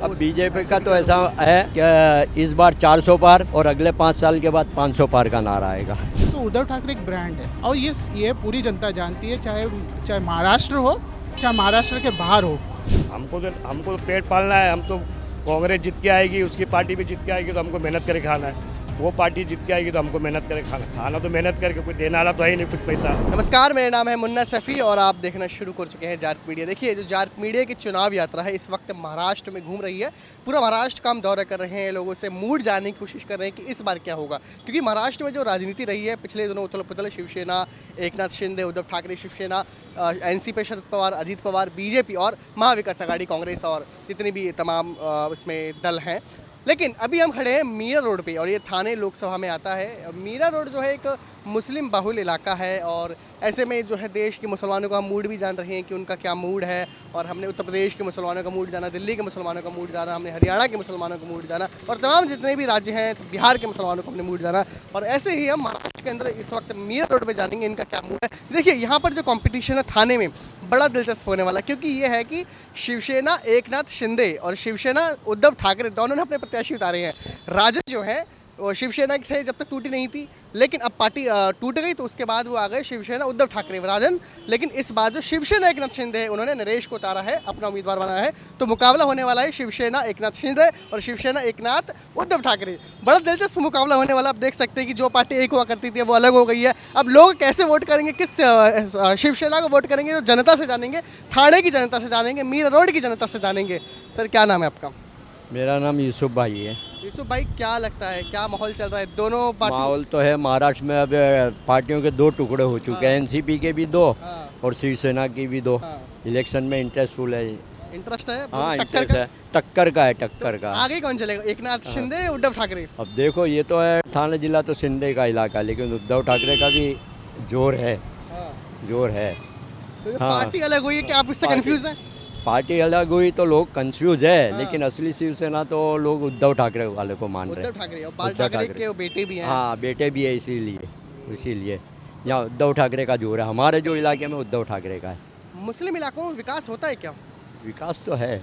अब बीजेपी का तो ऐसा है कि इस बार 400 पार और अगले 5 साल के बाद 500 पार का नारा आएगा। तो उद्धव ठाकरे एक ब्रांड है और ये पूरी जनता जानती है, चाहे महाराष्ट्र हो चाहे महाराष्ट्र के बाहर हो। हमको तो पेट पालना है। हम तो कांग्रेस जीत के आएगी, उसकी पार्टी भी जीत के आएगी तो हमको मेहनत करके खाना है। वो पार्टी जीत के आएगी तो हमको मेहनत करके खाना तो मेहनत करके, कोई देने वाला तो है ही नहीं कुछ पैसा। नमस्कार, मेरा नाम है मुन्ना सफ़ी और आप देखना शुरू कर चुके हैं जाट मीडिया। देखिए, जो जाट मीडिया की चुनाव यात्रा है इस वक्त महाराष्ट्र में घूम रही है। पूरा महाराष्ट्र का हम दौरा कर रहे हैं, लोगों से मूड जानने की कोशिश कर रहे हैं कि इस बार क्या होगा, क्योंकि महाराष्ट्र में जो राजनीति रही है पिछले दिनों उथल पुथल, शिवसेना, एकनाथ शिंदे, उद्धव ठाकरे शिवसेना, एनसीपी शरद पवार, अजीत पवार, बीजेपी और महाविकास आघाड़ी कांग्रेस और जितने भी तमाम इसमें दल हैं। लेकिन अभी हम खड़े हैं मीरा रोड पे और ये थाने लोकसभा में आता है। मीरा रोड जो है एक मुस्लिम बहुल इलाका है और ऐसे में जो है देश के मुसलमानों का मूड भी जान रहे हैं कि उनका क्या मूड है। और हमने उत्तर प्रदेश के मुसलमानों का मूड जाना, दिल्ली के मुसलमानों का मूड जाना, हमने हरियाणा के मुसलमानों का मूड जाना और तमाम जितने भी राज्य हैं तो बिहार के मुसलमानों को हमने मूड जाना। और ऐसे ही हम महाराष्ट्र के अंदर इस वक्त मीरा रोड पर जानेंगे इनका क्या मूड है। देखिए, यहाँ पर जो कॉम्पिटिशन है थाने में बड़ा दिलचस्प होने वाला, क्योंकि ये है कि शिवसेना एकनाथ शिंदे और शिवसेना उद्धव ठाकरे दोनों ने अपने प्रत्याशी उतारे हैं। राजद जो है वो शिवसेना के थे जब तक टूटी नहीं थी, लेकिन अब पार्टी टूट गई तो उसके बाद वो आ गए शिवसेना उद्धव ठाकरे राजन। लेकिन इस बार जो शिवसेना एकनाथ शिंदे है उन्होंने नरेश को उतारा है, अपना उम्मीदवार बनाया है। तो मुकाबला होने वाला है शिवसेना एकनाथ शिंदे और शिवसेना एकनाथ उद्धव ठाकरे। बड़ा दिलचस्प मुकाबला होने वाला। आप देख सकते हैं कि जो पार्टी एक हुआ करती थी वो अलग हो गई है। अब लोग कैसे वोट करेंगे, किस शिवसेना को वोट करेंगे, जो जनता से जानेंगे, थाने की जनता से जानेंगे, मीरा रोड की जनता से जानेंगे। सर, क्या नाम है आपका? मेरा नाम यूसुफ भाई है। यूसुफ भाई, क्या लगता है क्या माहौल चल रहा है दोनों पार्टी? माहौल तो है महाराष्ट्र में अब पार्टियों के दो टुकड़े हो चुके हैं। एनसीपी के भी दो और शिवसेना की भी दो। इलेक्शन में इंटरेस्टफुल है। इंटरेस्ट है? हाँ, टक्कर इंटरेस्ट है। टक्कर का है, टक्कर का। आगे कौन चलेगा, एकनाथ शिंदे उद्धव ठाकरे? अब देखो, ये तो है थाने जिला तो शिंदे का इलाका, लेकिन उद्धव ठाकरे का भी जोर है, जोर है। तो ये हाँ। पार्टी अलग हुई है कि आप इससे कंफ्यूज हैं? पार्टी अलग हुई तो लोग कंफ्यूज है, लेकिन असली शिवसेना तो लोग उद्धव ठाकरे वाले को मान रहे हैं। उद्धव ठाकरे और बाल ठाकरे के बेटे भी हैं। हाँ, बेटे भी है, इसीलिए यहाँ उद्धव ठाकरे का जोर है। हमारे जो इलाके में उद्धव ठाकरे का है। मुस्लिम इलाकों में विकास होता है क्या? विकास तो है,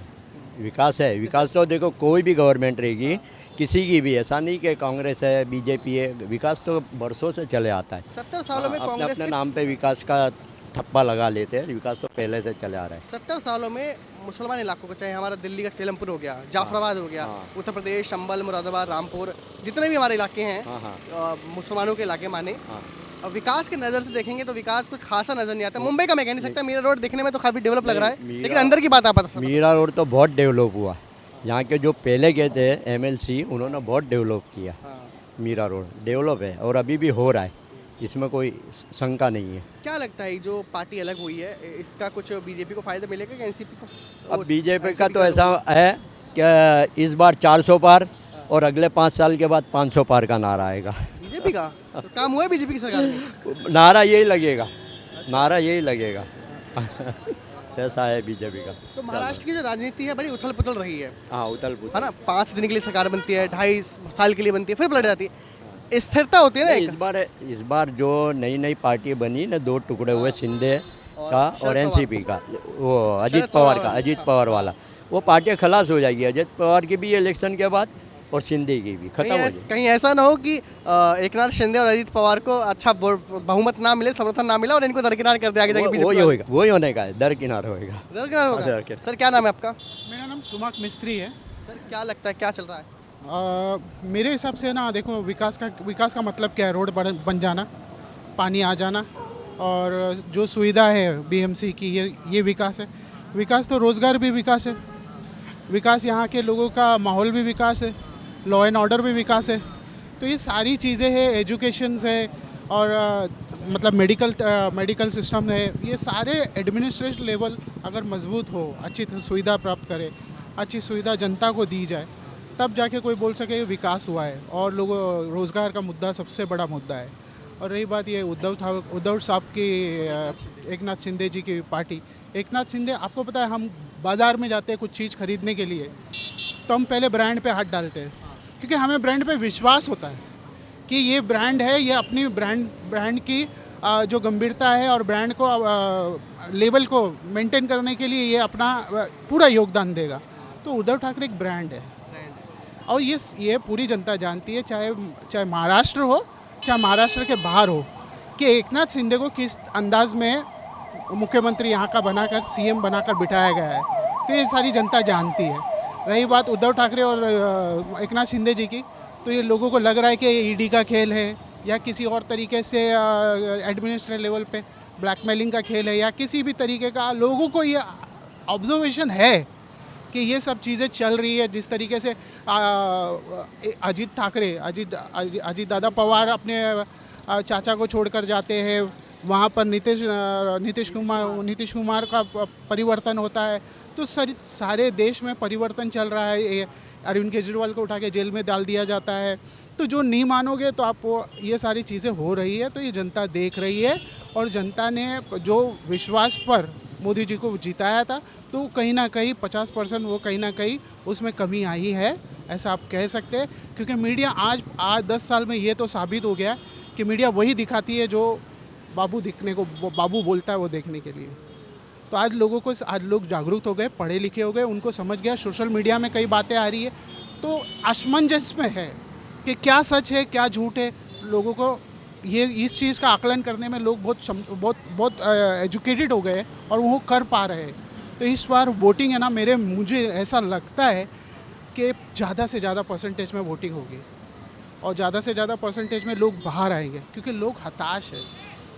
विकास है। विकास तो देखो, कोई भी गवर्नमेंट रहेगी, किसी की भी, ऐसा नहीं कि कांग्रेस है बीजेपी है, विकास तो बरसों से चले आता है। 70 सालों में अपने कांग्रेस अपने के नाम पे विकास का थप्पा लगा लेते हैं। विकास तो पहले से चले आ रहा है। 70 सालों में मुसलमान इलाकों को, चाहे हमारा दिल्ली का सेलमपुर हो गया, जाफराबाद हो गया, उत्तर प्रदेश संभल, मुरादाबाद, रामपुर, जितने भी हमारे इलाके हैं मुसलमानों के इलाके माने, और विकास की नज़र से देखेंगे तो विकास कुछ खासा नजर नहीं आता। मुंबई का मैं कह नहीं सकता, मीरा रोड देखने में तो काफ़ी डेवलप लग रहा है, लेकिन अंदर की बात आप बता। मीरा रोड तो बहुत डेवलप हुआ। यहाँ के जो पहले गए थे एमएलसी, उन्होंने बहुत डेवलप किया। मीरा रोड डेवलप है और अभी भी हो रहा है, इसमें कोई शंका नहीं है। क्या लगता है जो पार्टी अलग हुई है इसका कुछ बीजेपी को फायदा मिलेगा कि एनसीपी को? अब बीजेपी का तो ऐसा है कि इस बार 400 पार और अगले 5 साल के बाद 500 पार का नारा आएगा। बीजेपी का तो काम हुआ है बीजेपी की सरकार में? नारा यही लगेगा, नारा यही लगेगा। ऐसा है बीजेपी का। तो महाराष्ट्र की जो राजनीति है बड़ी उथल पुथल रही है। हाँ, उथल पुथल है ना। 5 दिन के लिए सरकार बनती है, 2.5 साल के लिए बनती है, फिर पलट जाती है। स्थिरता होती है ना। इस बार जो नई पार्टी बनी ना, 2 टुकड़े हुए, शिंदे का और एनसीपी का, वो अजीत पवार वाला, वो पार्टी खलास हो जाएगी। अजीत पवार की भी इलेक्शन के बाद और शिंदे की भी खत्म हो जाएगी। कहीं ऐसा ना हो कि एकनाथ शिंदे और अजीत पवार को अच्छा बहुमत ना मिले, समर्थन ना मिला और इनको दरकिनार कर दिया आगे जाके। वही होने का है, दरकिनार होएगा। दरकिनार होगा। सर, क्या नाम है आपका? मेरा नाम सुमाक मिस्त्री है। सर, क्या लगता है क्या चल रहा है? मेरे हिसाब से ना, देखो, विकास का मतलब क्या है? रोड बन जाना, पानी आ जाना और जो सुविधा है बीएमसी की, ये विकास है। विकास तो रोज़गार भी विकास है, विकास यहाँ के लोगों का माहौल भी विकास है, लॉ एंड ऑर्डर भी विकास है। तो ये सारी चीज़ें हैं, एजुकेशन है और मतलब मेडिकल सिस्टम है। ये सारे एडमिनिस्ट्रेटिव लेवल अगर मजबूत हो, अच्छी सुविधा प्राप्त करे, अच्छी सुविधा जनता को दी जाए, तब जाके कोई बोल सके विकास हुआ है। और लोगों रोज़गार का मुद्दा सबसे बड़ा मुद्दा है। और रही बात ये उद्धव साहब की, एकनाथ शिंदे जी की पार्टी, एकनाथ शिंदे, आपको पता है, हम बाज़ार में जाते हैं कुछ चीज़ खरीदने के लिए तो हम पहले ब्रांड पे हाथ डालते हैं, क्योंकि हमें ब्रांड पे विश्वास होता है कि ये ब्रांड है, ये अपनी ब्रांड की जो गंभीरता है और ब्रांड को लेवल को मेंटेन करने के लिए ये अपना पूरा योगदान देगा। तो उद्धव ठाकरे एक ब्रांड है और ये पूरी जनता जानती है, चाहे चाहे महाराष्ट्र हो चाहे महाराष्ट्र के बाहर हो, कि एकनाथ शिंदे को किस अंदाज में मुख्यमंत्री यहाँ का बनाकर सीएम बनाकर बिठाया गया है। तो ये सारी जनता जानती है। रही बात उद्धव ठाकरे और एकनाथ शिंदे जी की, तो ये लोगों को लग रहा है कि ईडी का खेल है या किसी और तरीके से एडमिनिस्ट्रेटिव लेवल पे ब्लैकमेलिंग का खेल है या किसी भी तरीके का, लोगों को ये ऑब्जर्वेशन है कि ये सब चीज़ें चल रही है। जिस तरीके से अजीत ठाकरे, अजीत दादा पवार अपने चाचा को छोड़कर जाते हैं, वहाँ पर नीतीश कुमार का परिवर्तन होता है, तो सारे देश में परिवर्तन चल रहा है। अरविंद केजरीवाल को उठा के जेल में डाल दिया जाता है। तो जो नहीं मानोगे तो आप ये सारी चीज़ें हो रही है, तो ये जनता देख रही है और जनता ने जो विश्वास पर मोदी जी को जिताया था, तो कहीं ना कहीं 50% वो कहीं ना कहीं उसमें कमी आई है, ऐसा आप कह सकते हैं। क्योंकि मीडिया आज 10 साल में ये तो साबित हो गया कि मीडिया वही दिखाती है जो बाबू बोलता है वो देखने के लिए। तो आज लोग जागरूक हो गए, पढ़े लिखे हो गए, उनको समझ गया। सोशल मीडिया में कई बातें आ रही है तो असमंजस में है कि क्या सच है क्या झूठ है। लोगों को ये इस चीज़ का आकलन करने में लोग बहुत एजुकेटेड हो गए और वो कर पा रहे हैं। तो इस बार वोटिंग है ना, मुझे ऐसा लगता है कि ज़्यादा से ज़्यादा परसेंटेज में वोटिंग होगी और ज़्यादा से ज़्यादा परसेंटेज में लोग बाहर आएंगे, क्योंकि लोग हताश है,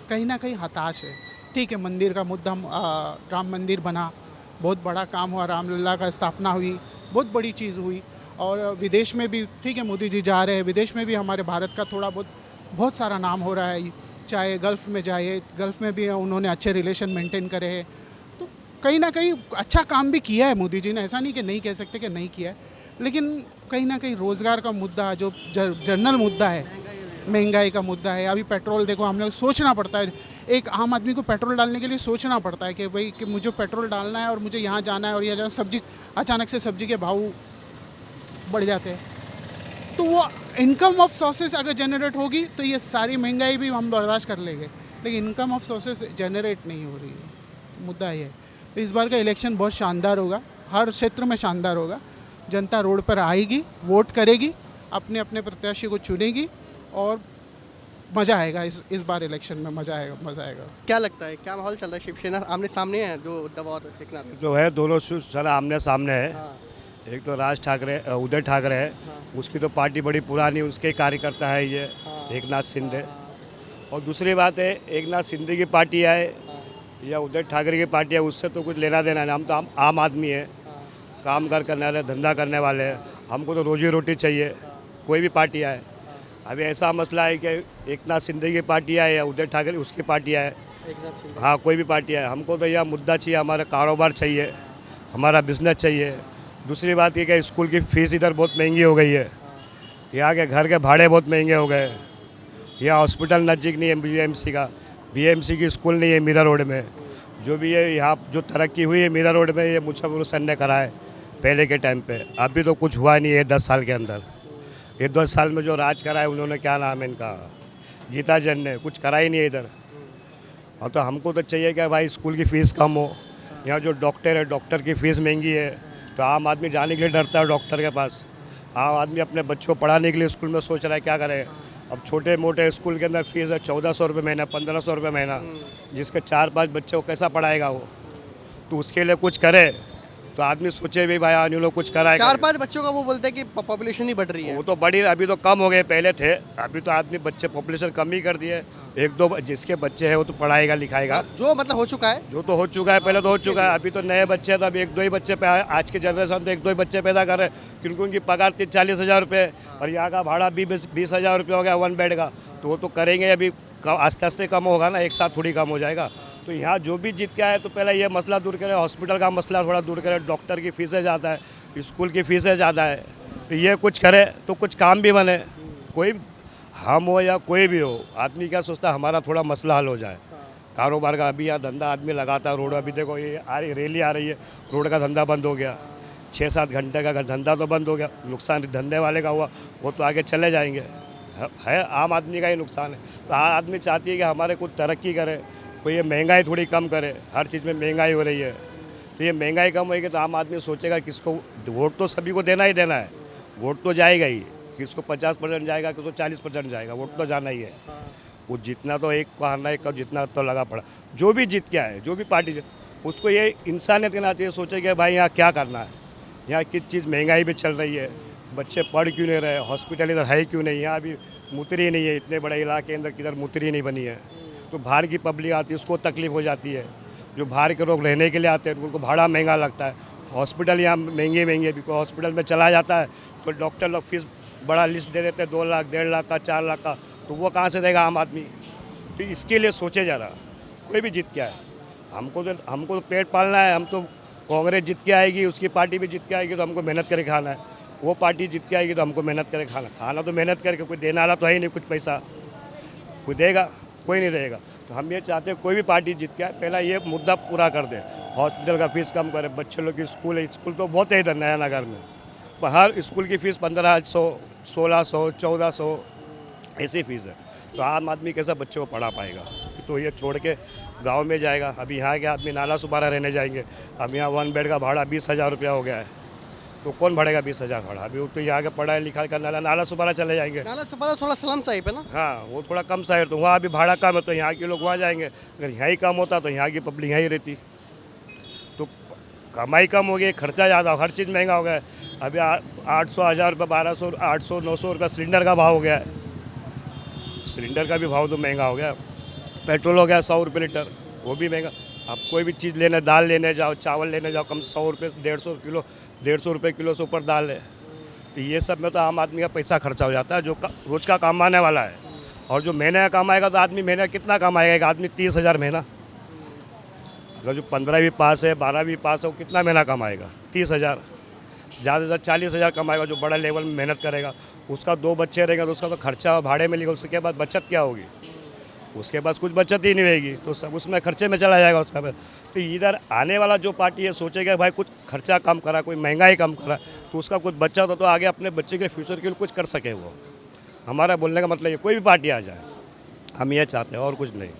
कहीं ना कहीं हताश है। ठीक है, मंदिर का मुद्दा, राम मंदिर बना, बहुत बड़ा काम हुआ, रामलला का स्थापना हुई, बहुत बड़ी चीज़ हुई। और विदेश में भी ठीक है, मोदी जी जा रहे हैं, विदेश में भी हमारे भारत का बहुत सारा नाम हो रहा है। चाहे गल्फ़ में जाइए, गल्फ़ में भी उन्होंने अच्छे रिलेशन मेंटेन करे हैं। तो कहीं ना कहीं अच्छा काम भी किया है मोदी जी ने, ऐसा नहीं कि नहीं कह सकते कि नहीं किया है। लेकिन कहीं ना कहीं रोज़गार का मुद्दा जो जनरल मुद्दा है, महंगाई का मुद्दा है। अभी पेट्रोल देखो, हम लोग सोचना पड़ता है, एक आम आदमी को पेट्रोल डालने के लिए सोचना पड़ता है कि भाई कि मुझे पेट्रोल डालना है और मुझे यहाँ जाना है और यहाँ जाना। सब्जी, अचानक से सब्जी के भाव बढ़ जाते हैं, तो वो इनकम ऑफ सोर्सेज अगर जनरेट होगी तो ये सारी महंगाई भी हम बर्दाश्त कर लेंगे। लेकिन इनकम ऑफ सोर्सेज जनरेट नहीं हो रही है, मुद्दा ये है। तो इस बार का इलेक्शन बहुत शानदार होगा, हर क्षेत्र में शानदार होगा। जनता रोड पर आएगी, वोट करेगी, अपने अपने प्रत्याशी को चुनेगी और मज़ा आएगा। इस बार इलेक्शन में मज़ा आएगा। क्या लगता है, क्या माहौल चल रहा है? शिवसेना आमने सामने है, जो उद्धव और एकनाथ जो है दोनों सारा आमने सामने है। एक तो उद्धव ठाकरे है, उसकी तो पार्टी बड़ी पुरानी, उसके कार्यकर्ता है ये एकनाथ शिंदे। और दूसरी बात है, एकनाथ शिंदे की पार्टी है या उद्धव ठाकरे की पार्टी है, उससे तो कुछ लेना देना नहीं। हम तो आम आदमी है, काम करने वाले, धंधा करने वाले हैं। हमको तो रोजी रोटी चाहिए, कोई भी पार्टी आए। अभी ऐसा मसला है कि एकनाथ शिंदे की पार्टी आए या उद्धव ठाकरे उसकी पार्टी आए, हाँ कोई भी पार्टी आए, हमको तो यह मुद्दा चाहिए, हमारा कारोबार चाहिए, हमारा बिजनेस चाहिए। दूसरी बात ये कि स्कूल की फ़ीस इधर बहुत महंगी हो गई है, यहाँ के घर के भाड़े बहुत महंगे हो गए। यहाँ हॉस्पिटल नज़दीक नहीं है बीएमसी की स्कूल नहीं है मीरा रोड में। जो भी है यहाँ जो तरक्की हुई है मीरा रोड में, ये मुजफ्फर सन ने करा है पहले के टाइम पे। अभी तो कुछ हुआ नहीं है 10 साल के अंदर। ये 10 साल में जो राज करा है उन्होंने, क्या नाम है इनका, गीता जैन ने, कुछ करा ही नहीं है इधर। और तो हमको तो चाहिए कि भाई स्कूल की फ़ीस कम हो। यहाँ जो डॉक्टर है, डॉक्टर की फ़ीस महंगी है, तो आम आदमी जाने के लिए डरता है डॉक्टर के पास। आम आदमी अपने बच्चों को पढ़ाने के लिए स्कूल में सोच रहा है क्या करे। अब छोटे मोटे स्कूल के अंदर फीस है 1400 रुपये महीना, 1500 रुपये महीना, जिसके 4-5 बच्चे को कैसा पढ़ाएगा वो। तो उसके लिए कुछ करे तो आदमी सोचे भी भाई आने लोग कुछ कराए। 4-5 बच्चों का वो बोलते हैं कि पॉपुलेशन ही बढ़ रही है। वो तो बढ़ी, अभी तो कम हो गए, पहले थे, अभी तो आदमी बच्चे पॉपुलेशन कम ही कर दिए। 1-2 जिसके बच्चे हैं वो तो पढ़ाएगा लिखाएगा, जो मतलब हो चुका है, जो तो हो चुका है, पहले तो हो चुका है। अभी तो नए बच्चे हैं तो अभी 1-2 ही बच्चे पे आज के जनरेशन तो 1-2 ही बच्चे पैदा कर रहे हैं, क्योंकि उनकी पगार 30-40 हज़ार रुपये और यहाँ का भाड़ा 20 हज़ार रुपये हो गया 1 बेड का। तो वो तो करेंगे, अभी आस्ते आस्ते कम होगा ना, एक साथ थोड़ी कम हो जाएगा। तो यहाँ जो भी जीत के आए तो पहले ये मसला दूर करें, हॉस्पिटल का मसला थोड़ा दूर करें, डॉक्टर की फ़ीसें ज़्यादा है, स्कूल की फ़ीसें ज़्यादा है, तो ये कुछ करे तो कुछ काम भी बने। कोई हम हो या कोई भी हो, आदमी क्या सोचता है हमारा थोड़ा मसला हल हो जाए। कारोबार का अभी यहाँ धंधा आदमी लगाता है, रोड अभी देखो ये रैली आ रही है, रोड का धंधा बंद हो गया, 6-7 घंटे का धंधा तो बंद हो गया। नुकसान धंधे वाले का हुआ, वो तो आगे चले जाएंगे, है आम आदमी का ही नुकसान है। तो आम आदमी चाहती है कि हमारे कुछ तरक्की करे, कोई ये महंगाई थोड़ी कम करे, हर चीज़ में महंगाई हो रही है। तो ये महंगाई कम होगी तो आम आदमी सोचेगा किसको वोट तो सभी को देना ही देना है, वोट तो जाएगा ही, किसको 50% जाएगा, किसको 40% जाएगा, वोट तो जाना ही है। वो जितना तो एक को हारना, एक को जितना तो लगा पड़ा। जो भी जीत के आए, जो भी पार्टी उसको ये इंसानियत के नाते सोचे कि भाई यहाँ क्या करना है, यहाँ किस चीज़ महंगाई भी चल रही है, बच्चे पढ़ क्यों नहीं रहे, हॉस्पिटल इधर है क्यों नहीं, यहाँ अभी मुतरी नहीं है, इतने बड़े इलाके के अंदर किधर मुतरी नहीं बनी है। तो बाहर की पब्लिक आती है, उसको तकलीफ हो जाती है। जो बाहर के लोग रहने के लिए आते हैं उनको भाड़ा महंगा लगता है, हॉस्पिटल यहाँ महंगे महंगे, बिकॉज हॉस्पिटल में चला जाता है तो डॉक्टर लोग फीस बड़ा लिस्ट दे देते हैं, 2 लाख 1.5 लाख का, 4 लाख का, तो वो कहाँ से देगा आम आदमी। तो इसके लिए सोचे जा रहा, कोई भी जीत के आए, हमको तो पेट पालना है। हम तो कांग्रेस जीत के आएगी, उसकी पार्टी भी जीत के आएगी तो हमको मेहनत करके खाना है, वो पार्टी जीत के आएगी तो हमको मेहनत करके खाना तो मेहनत करके, कोई देने वाला तो है ही नहीं कुछ पैसा, कोई देगा, कोई नहीं देगा। तो हम ये चाहते हैं कोई भी पार्टी जीत के आए, पहला ये मुद्दा पूरा कर दे, हॉस्पिटल का फीस कम करे, बच्चे लोग की स्कूल है, स्कूल तो बहुत है इधर नया नगर में, पर हर स्कूल की फ़ीस 1500, 1600, 1400 ऐसी फ़ीस है। तो आम आदमी कैसा बच्चों को पढ़ा पाएगा। तो ये छोड़ के गांव में जाएगा। अभी यहाँ के आदमी नाला सुपारा रहने जाएंगे, अब यहाँ 1 बेड का भाड़ा 20,000 रुपया हो गया है, तो कौन भरेगा 20,000 भाड़ा। अभी वो तो यहाँ के पढ़ाई लिखाई करने वाला नाला सुपारा चले जाएंगे। नाला सुपारा थोड़ा स्लम साइड है ना। हाँ, वो थोड़ा कम साइड, तो वहाँ अभी भाड़ा कम है तो यहाँ के लोग वहाँ जाएंगे। अगर यहाँ ही कम होता तो यहाँ की पब्लिक यहाँ ही रहती। तो कमाई कम हो गई, खर्चा ज़्यादा, हर चीज़ महंगा हो गया है। अभी 800, 1000 रुपये, 1200, 800, 900 रुपये सिलेंडर का भाव हो गया है। सिलेंडर का भी भाव तो महंगा हो गया। पेट्रोल हो गया 100 रुपये लीटर, वो भी महंगा। अब कोई भी चीज़ लेने, दाल लेने जाओ, चावल लेने जाओ, कम 100 रुपये, 150 किलो, 150 रुपये किलो से ऊपर दाल है। तो ये सब में तो आम आदमी का पैसा खर्चा हो जाता है, जो रोज़ का कमाने वाला है। और जो महीने का कमाएगा तो आदमी महीने कितना कमाएगा, एक आदमी 30,000 महीना। अगर जो 15वीं पास है, 12वीं पास है, वो कितना महीना कमाएगा, 30,000। ज़्यादा से ज़्यादा 40,000 कमाएगा जो बड़ा लेवल में मेहनत करेगा। उसका 2 बच्चे रहेंगे तो उसका तो खर्चा भाड़े में लिखा, उसके बाद बचत क्या होगी, उसके पास कुछ बचत ही नहीं रहेगी, तो सब उसमें खर्चे में चला जाएगा उसका। तो इधर आने वाला जो पार्टी है सोचेगा भाई कुछ खर्चा कम करा, कोई महंगाई कम करा, तो उसका कुछ बचत हो तो आगे अपने बच्चे के फ्यूचर के लिए कुछ कर सके। वो हमारा बोलने का मतलब ये, कोई भी पार्टी आ जाए, हम ये चाहते हैं और कुछ नहीं।